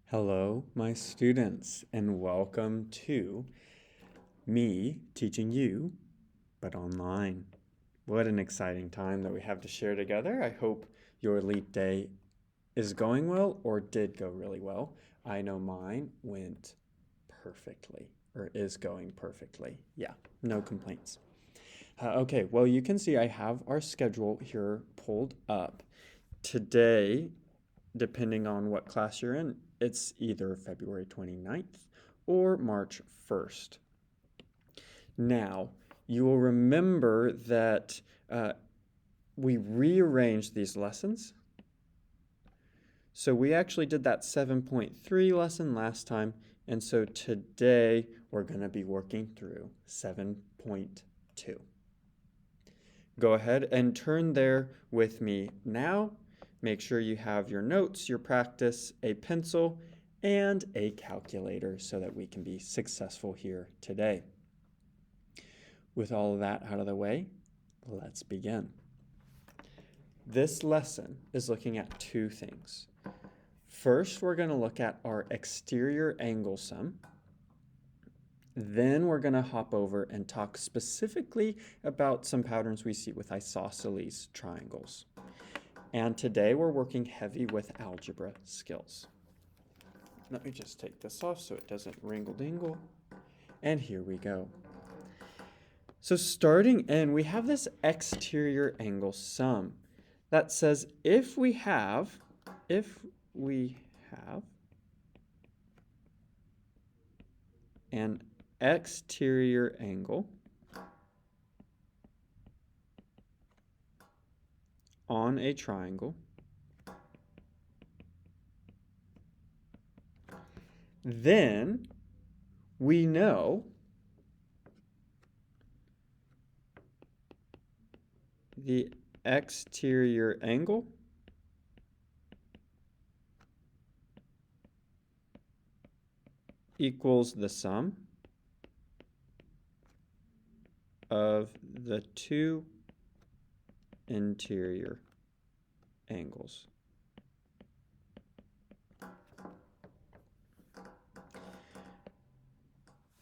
Hello, my students, and welcome to me teaching you, but online. What an exciting time that we have to share together. I hope your leap day is going well or did go really well. I know mine went perfectly or is going perfectly. Yeah, no complaints. Okay, well, you can see I have our schedule here pulled up. Today, depending on what class you're in, it's either February 29th or March 1st. Now, you will remember that we rearranged these lessons. So we actually did that 7.3 lesson last time, and so today we're going to be working through 7.2. Go ahead and turn there with me now. Make sure you have your notes, your practice, a pencil, and a calculator so that we can be successful here today. With all of that out of the way, let's begin. This lesson is looking at two things. First, we're going to look at our exterior angle sum. Then we're going to hop over and talk specifically about some patterns we see with isosceles triangles. And today we're working heavy with algebra skills. Let me just take this off so it doesn't wringle-dingle. And here we go. So starting in, we have this exterior angle sum that says if we have an exterior angle on a triangle, then we know the exterior angle equals the sum of the two interior angles.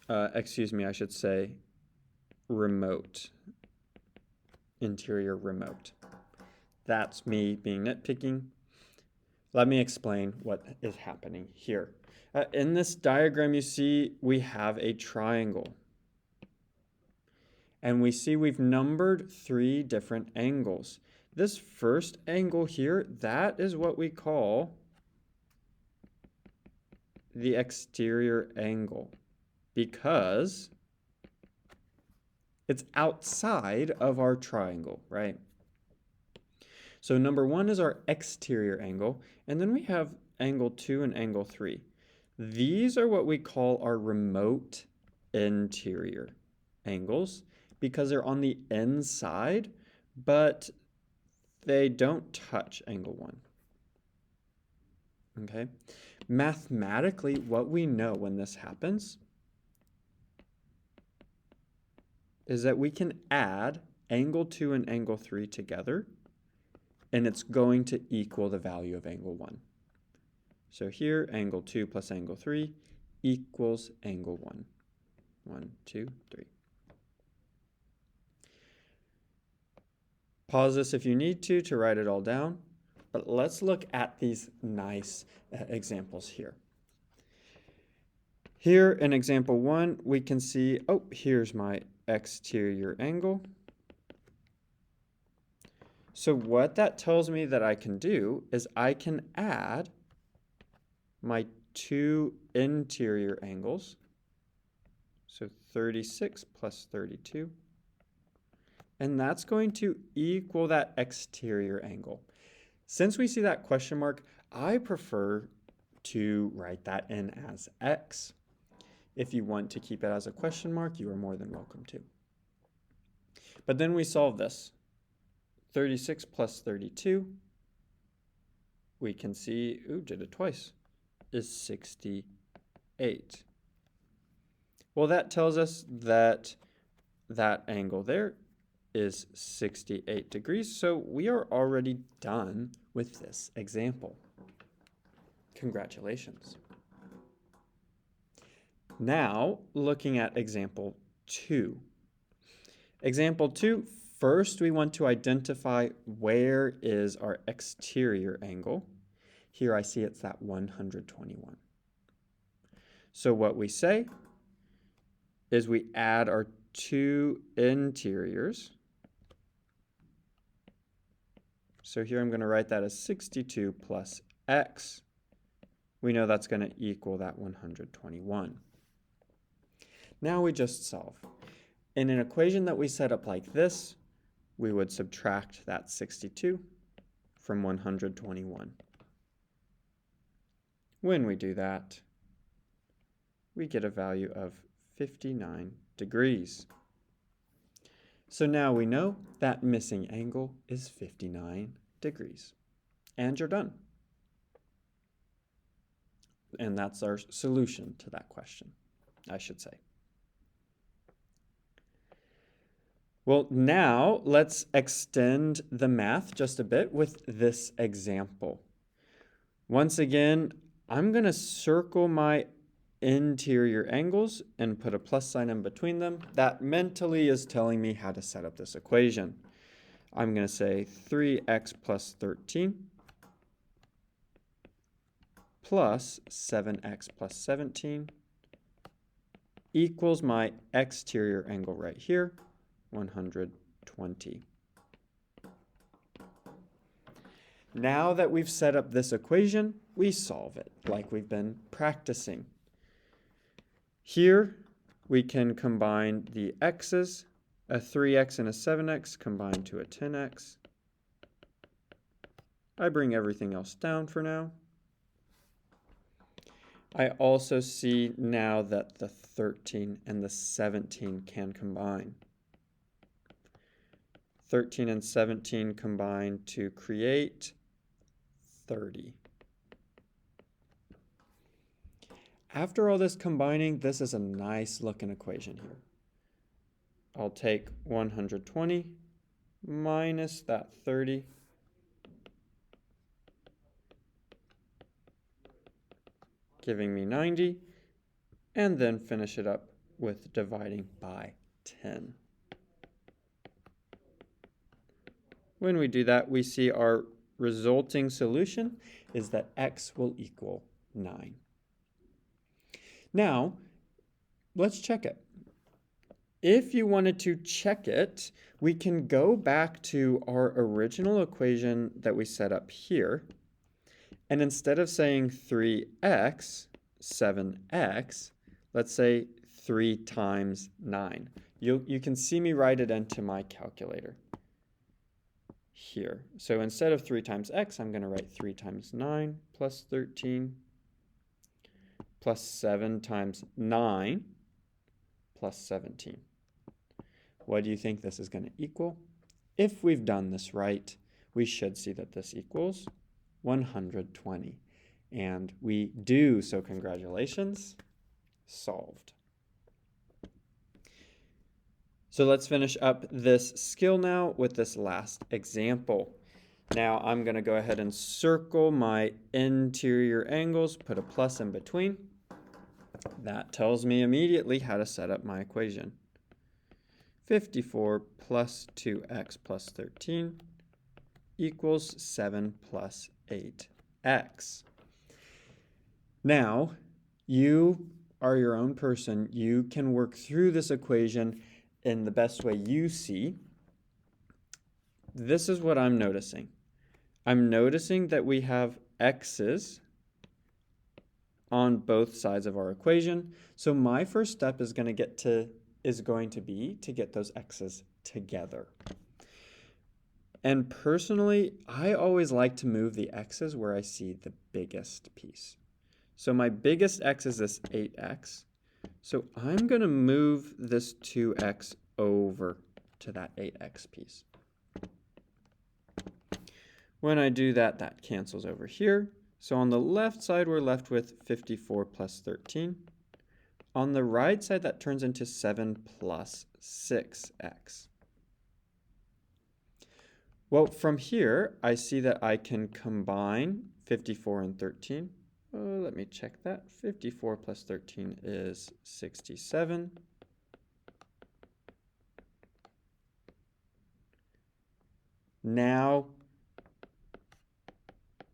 Excuse me, I should say remote. Interior remote. That's me being nitpicking. Let me explain what is happening here. In this diagram, you see we have a triangle. And we see we've numbered 3 different angles. This first angle here, that is what we call the exterior angle because it's outside of our triangle, right? So number 1 is our exterior angle, and then we have angle 2 and angle 3. These are what we call our remote interior angles because they're on the inside, but they don't touch angle 1. Okay? Mathematically, what we know when this happens is that we can add angle 2 and angle 3 together, and it's going to equal the value of angle 1. So here, angle 2 plus angle 3 equals angle 1. 1, 2, 3. Pause this if you need to write it all down, but let's look at these nice examples here. Here in example 1, we can see, oh, here's my exterior angle. So what that tells me that I can do is I can add my 2 interior angles, so 36 plus 32, and that's going to equal that exterior angle. Since we see that question mark, I prefer to write that in as x. If you want to keep it as a question mark, you are more than welcome to. But then we solve this. 36 plus 32, we can see, ooh, did it twice, is 68. Well, that tells us that that angle there is 68 degrees, so we are already done with this example. Congratulations. Now, looking at example 2. Example 2, first we want to identify where is our exterior angle. Here I see it's that 121. So what we say is we add our two interiors. So here I'm going to write that as 62 plus x. We know that's going to equal that 121. Now we just solve. In an equation that we set up like this, we would subtract that 62 from 121. When we do that, we get a value of 59 degrees. So now we know that missing angle is 59 degrees. And you're done. And that's our solution to that question, I should say. Well, now let's extend the math just a bit with this example. Once again, I'm going to circle my interior angles and put a plus sign in between them. That mentally is telling me how to set up this equation. I'm going to say 3x plus 13 plus 7x plus 17 equals my exterior angle right here, 120. Now that we've set up this equation, we solve it like we've been practicing. Here we can combine the x's, a 3x and a 7x combined to a 10x. I bring everything else down for now. I also see now that the 13 and the 17 can combine. 13 and 17 combine to create 30. After all this combining, this is a nice looking equation here. I'll take 120 minus that 30. Giving me 90, and then finish it up with dividing by 10. When we do that, we see our resulting solution is that x will equal 9. Now, let's check it. If you wanted to check it, we can go back to our original equation that we set up here. And instead of saying 3x, 7x, let's say 3 times 9. You can see me write it into my calculator here. So instead of 3 times x, I'm going to write 3 times 9 plus 13 plus 7 times 9 plus 17. What do you think this is going to equal? If we've done this right, we should see that this equals 120. And we do, so congratulations, solved. So let's finish up this skill now with this last example. Now I'm going to go ahead and circle my interior angles, put a plus in between. That tells me immediately how to set up my equation. 54 plus 2x plus 13 equals 7 plus 8x. Now, you are your own person. You can work through this equation in the best way you see. This is what I'm noticing. I'm noticing that we have x's on both sides of our equation. So my first step is going to be to get those x's together. And personally, I always like to move the x's where I see the biggest piece. So my biggest x is this 8x. So I'm going to move this 2x over to that 8x piece. When I do that, that cancels over here. So on the left side, we're left with 54 plus 13. On the right side, that turns into 7 plus 6x. Well, from here, I see that I can combine 54 and 13. let me check that. 54 plus 13 is 67. Now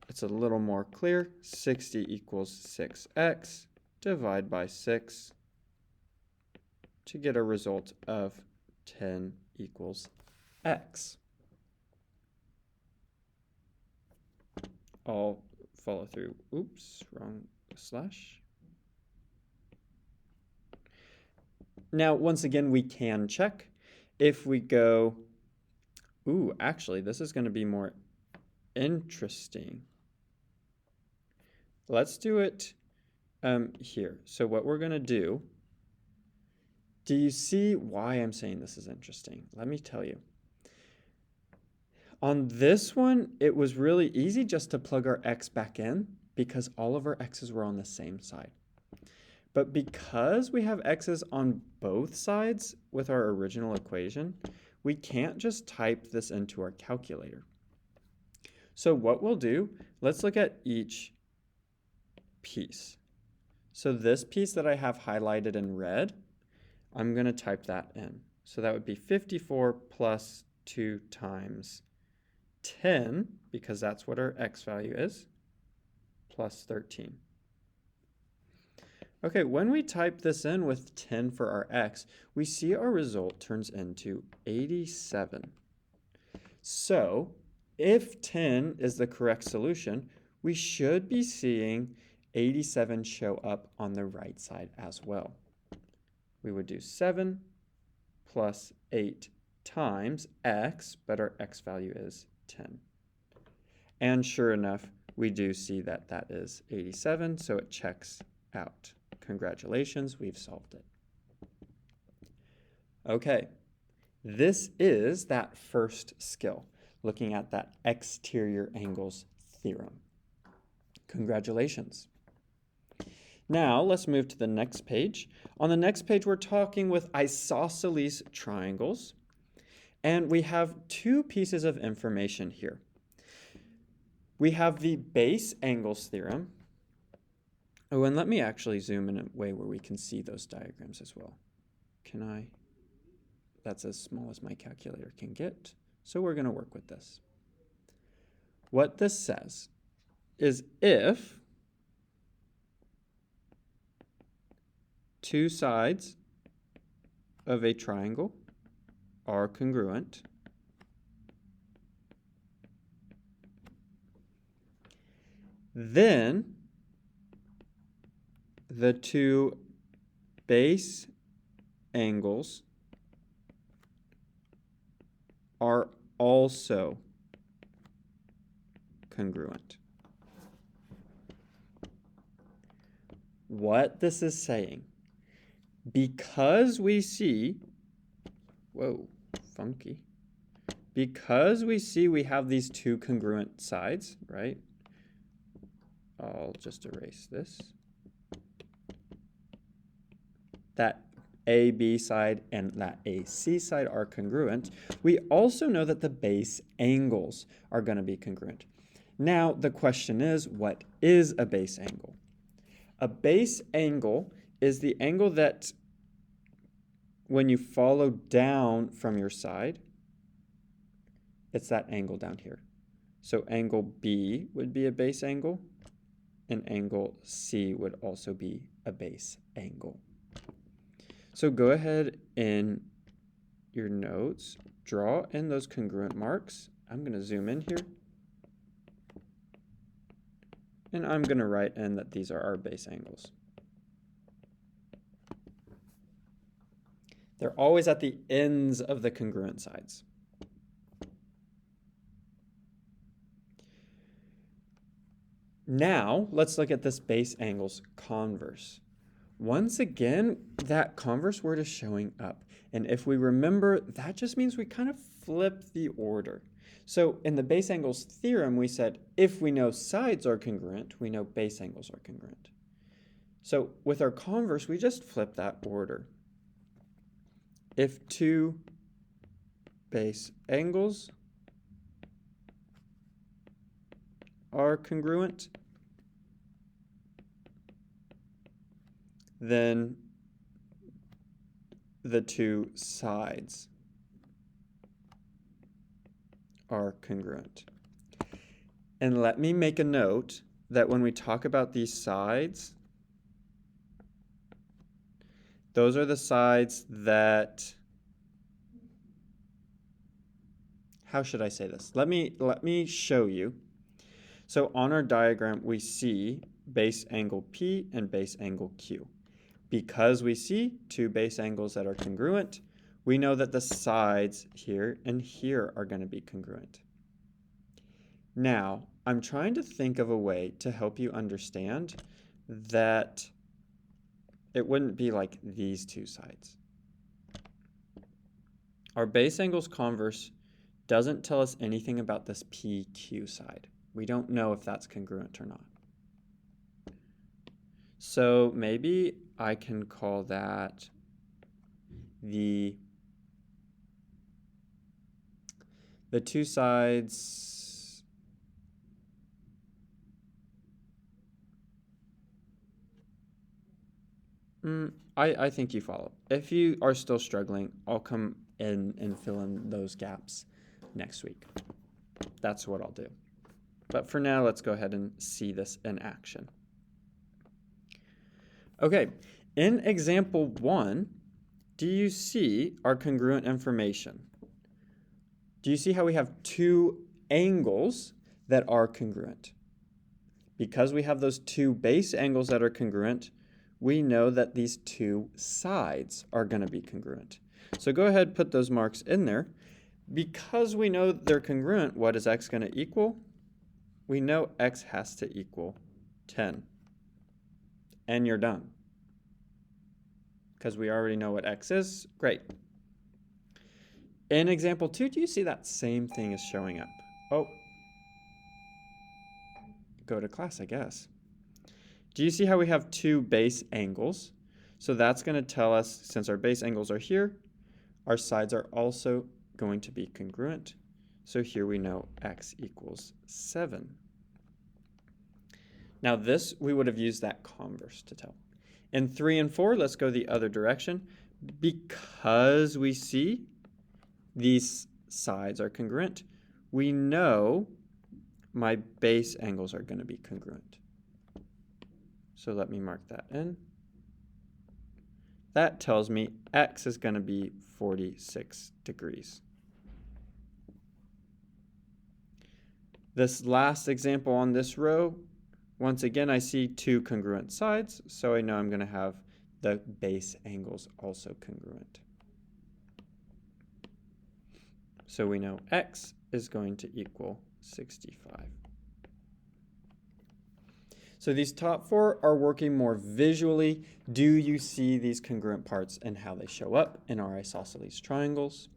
it's a little more clear. 60 equals 6x. Divide by 6 to get a result of 10 equals x. I'll follow through. Oops, wrong slash. Now, once again, we can check. If we go, ooh, actually, this is going to be more interesting. Let's do it here. So what we're going to do you see why I'm saying this is interesting? Let me tell you. On this one, it was really easy just to plug our x back in because all of our x's were on the same side. But because we have x's on both sides with our original equation, we can't just type this into our calculator. So what we'll do, let's look at each piece. So this piece that I have highlighted in red, I'm going to type that in. So that would be 54 plus 2 times 10, because that's what our x value is, plus 13. Okay, when we type this in with 10 for our x, we see our result turns into 87. So if 10 is the correct solution, we should be seeing 87 show up on the right side as well. We would do 7 plus 8 times x, but our x value is 10. And sure enough, we do see that that is 87, so it checks out. Congratulations, we've solved it. Okay, this is that first skill, looking at that exterior angles theorem. Congratulations. Now, let's move to the next page. On the next page, we're talking with isosceles triangles, and we have two pieces of information here. We have the base angles theorem. Oh, and let me actually zoom in a way where we can see those diagrams as well. Can I? That's as small as my calculator can get, so we're going to work with this. What this says is if two sides of a triangle are congruent, then the two base angles are also congruent. What this is saying, because we see, whoa, funky, because we see we have these two congruent sides, right? I'll just erase this. That AB side and that AC side are congruent. We also know that the base angles are going to be congruent. Now, the question is, what is a base angle? A base angle is the angle that when you follow down from your side, it's that angle down here. So angle B would be a base angle, and angle C would also be a base angle. So go ahead in your notes, draw in those congruent marks. I'm going to zoom in here. And I'm going to write in that these are our base angles. They're always at the ends of the congruent sides. Now, let's look at this base angle's converse. Once again, that converse word is showing up. And if we remember, that just means we kind of flip the order. So in the base angles theorem, we said if we know sides are congruent, we know base angles are congruent. So with our converse, we just flip that order. If two base angles are congruent, then the two sides are congruent. And let me make a note that when we talk about these sides, those are the sides that, how should I say this? Let me show you. So on our diagram, we see base angle P and base angle Q. Because we see two base angles that are congruent, we know that the sides here and here are going to be congruent. Now, I'm trying to think of a way to help you understand that it wouldn't be like these two sides. Our base angles converse doesn't tell us anything about this PQ side. We don't know if that's congruent or not. So maybe I can call that the two sides I think you follow. If you are still struggling, I'll come in and fill in those gaps next week. That's what I'll do. But for now, let's go ahead and see this in action. Okay, in example 1, do you see our congruent information? Do you see how we have two angles that are congruent? Because we have those two base angles that are congruent, we know that these two sides are going to be congruent. So go ahead and put those marks in there. Because we know they're congruent, what is x going to equal? We know x has to equal 10. And you're done. Because we already know what x is. Great. In example 2, do you see that same thing is showing up? Oh. Go to class, I guess. Do you see how we have two base angles? So that's going to tell us, since our base angles are here, our sides are also going to be congruent. So here we know x equals 7. Now this, we would have used that converse to tell. In 3 and 4, let's go the other direction. Because we see these sides are congruent, we know my base angles are going to be congruent. So let me mark that in. That tells me x is going to be 46 degrees. This last example on this row, once again, I see two congruent sides, so I know I'm going to have the base angles also congruent. So we know x is going to equal 65. So these top 4 are working more visually. Do you see these congruent parts and how they show up in our isosceles triangles?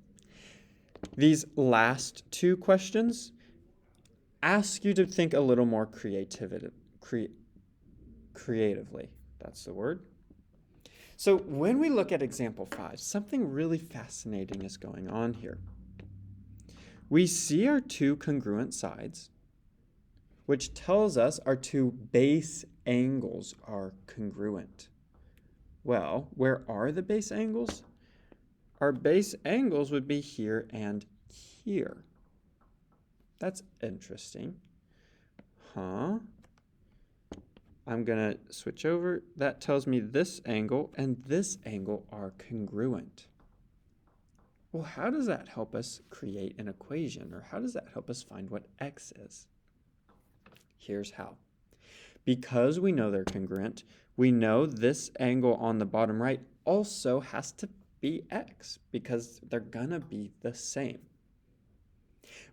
These last 2 questions ask you to think a little more creatively. That's the word. So when we look at example 5, something really fascinating is going on here. We see our two congruent sides, which tells us our two base angles are congruent. Well, where are the base angles? Our base angles would be here and here. That's interesting. I'm going to switch over. That tells me this angle and this angle are congruent. Well, how does that help us create an equation, or how does that help us find what x is? Here's how. Because we know they're congruent, we know this angle on the bottom right also has to be x, because they're gonna be the same.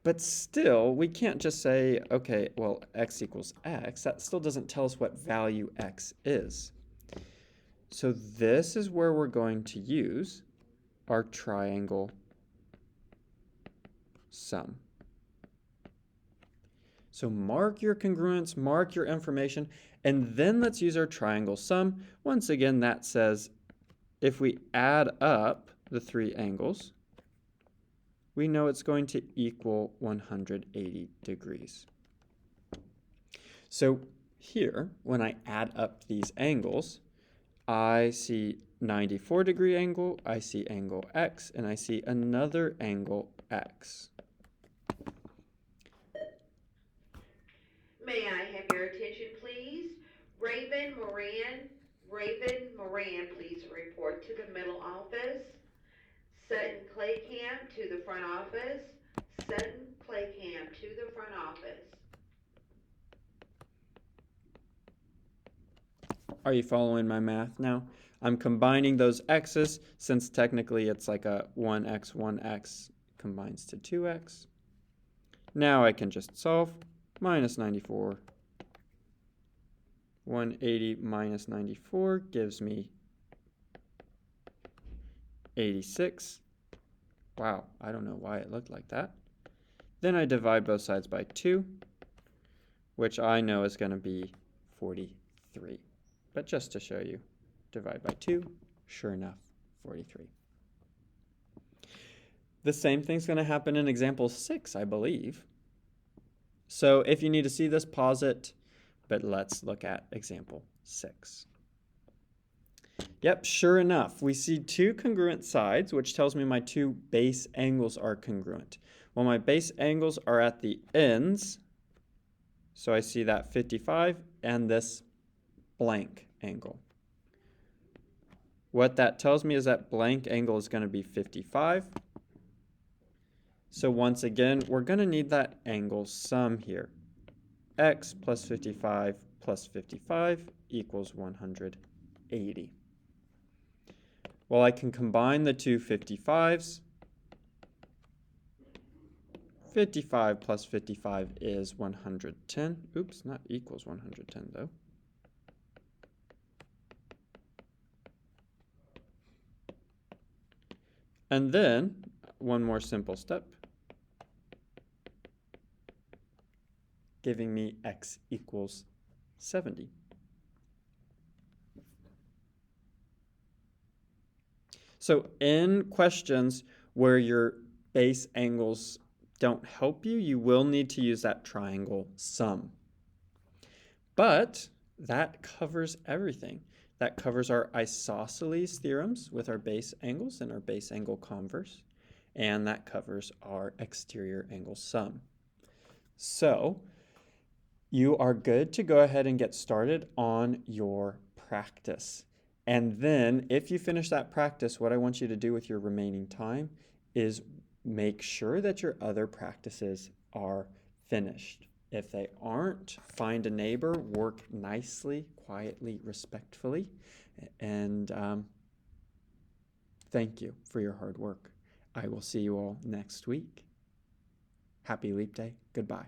But still, we can't just say, okay, well, x equals x. That still doesn't tell us what value x is. So this is where we're going to use our triangle sum. So mark your congruence, mark your information, and then let's use our triangle sum. Once again, that says if we add up the 3 angles, we know it's going to equal 180 degrees. So here, when I add up these angles, I see 94-degree angle, I see angle X, and I see another angle X. May I have your attention, please? Raven Moran. Raven Moran, please report to the middle office. Sutton Claycamp to the front office. Sutton Claycamp to the front office. Are you following my math now? I'm combining those x's since technically it's like a 1x, 1x combines to 2x. Now I can just solve. Minus 94. 180 minus 94 gives me 86. Wow, I don't know why it looked like that. Then I divide both sides by 2, which I know is going to be 43. But just to show you, divide by 2, sure enough, 43. The same thing's going to happen in example 6, I believe. So if you need to see this, pause it, but let's look at example 6. Yep, sure enough, we see two congruent sides, which tells me my two base angles are congruent. Well, my base angles are at the ends, so I see that 55 and this blank angle. What that tells me is that blank angle is going to be 55. So once again, we're going to need that angle sum here. X plus 55 plus 55 equals 180. Well, I can combine the two 55s. 55 plus 55 is 110. Oops, not equals 110 though. And then, one more simple step, giving me x equals 70. So in questions where your base angles don't help you, you will need to use that triangle sum. But that covers everything. That covers our isosceles theorems with our base angles and our base angle converse. And that covers our exterior angle sum. So you are good to go ahead and get started on your practice. And then if you finish that practice, what I want you to do with your remaining time is make sure that your other practices are finished. If they aren't, find a neighbor, work nicely, quietly, respectfully, and thank you for your hard work. I will see you all next week. Happy Leap Day. Goodbye.